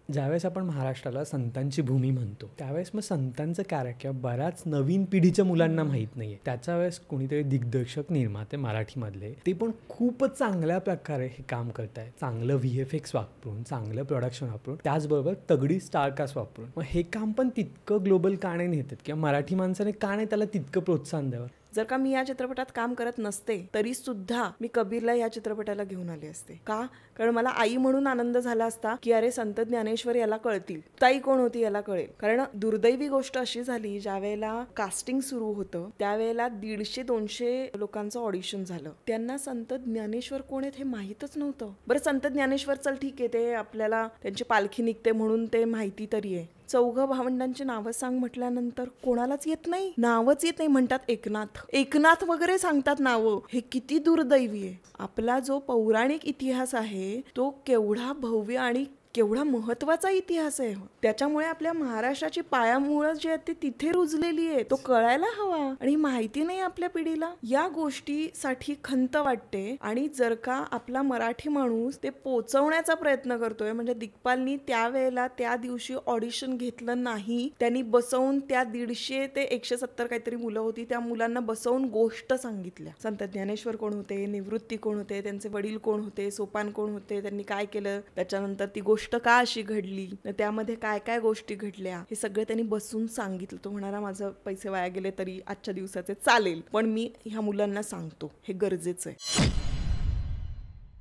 ज्यावेळेस आपण महाराष्ट्राला संतांची भूमी म्हणतो त्यावेळेस मग संतांचं कॅरेक्टर बऱ्याच नवीन पिढीच्या मुलांना माहीत नाहीये. त्याच्या वेळेस कोणीतरी दिग्दर्शक निर्माते मराठीमधले ते पण खूपच चांगल्या प्रकारे हे काम करत आहे. चांगलं VFX वापरून, चांगलं प्रोडक्शन वापरून, त्याचबरोबर तगडी स्टारकास्ट वापरून. मग हे काम पण तितकं ग्लोबल का नाही नेतात किंवा मराठी माणसाने का नाही त्याला तितकं प्रोत्साहन द्यावं. जर का मी या चित्रपटात काम करत नसते तरी सुद्धा मी कबीरला या चित्रपटाला घेऊन आले असते. का? कारण मला आई म्हणून आनंद झाला असता की अरे संत ज्ञानेश्वर याला कळतील, ताई कोण होती याला कळेल. कारण दुर्दैवी गोष्ट अशी झाली, ज्या वेळेला कास्टिंग सुरू होतं त्यावेळेला 150-200 लोकांचं ऑडिशन झालं. त्यांना संत ज्ञानेश्वर कोण आहेत हे माहीतच नव्हतं. बरं, संत ज्ञानेश्वर चल ठीक आहे, ते आपल्याला त्यांची पालखी निघते म्हणून ते माहिती तरी आहे. 4 भावंडांची नावं सांग म्हटल्यानंतर कोणालाच येत नाही, नावच येत नाही. म्हणतात एकनाथ वगैरे सांगतात नावं. हे किती दुर्दैवी आहे. आपला जो पौराणिक इतिहास आहे तो केवढा भव्य आणि केवढा महत्वाचा इतिहास आहे. त्याच्यामुळे आपल्या महाराष्ट्राची पायामुळं जे आहे ते तिथे रुजलेली आहे, तो कळायला हवा. आणि माहिती नाही आपल्या पिढीला. या गोष्टीसाठी खंत वाटते. आणि जर का आपला मराठी माणूस ते पोचवण्याचा प्रयत्न करतोय, म्हणजे दिग्पालनी त्यावेळेला त्या दिवशी ऑडिशन घेतलं नाही, त्यांनी बसवून त्या 150 ते 170 काहीतरी मुलं होती, त्या मुलांना बसवून गोष्ट सांगितल्या. संत ज्ञानेश्वर कोण होते, निवृत्ती कोण होते, त्यांचे वडील कोण होते, सोपान कोण होते, त्यांनी काय केलं, त्याच्यानंतर ती गोष्ट का अशी घडली, त्यामध्ये काय काय गोष्टी घडल्या, हे सगळं त्यांनी बसून सांगितलं. तो म्हणाला माझं पैसे वाया गेले तरी आजच्या दिवसाचे चालेल, पण मी ह्या मुलांना सांगतो, हे गरजेचं आहे.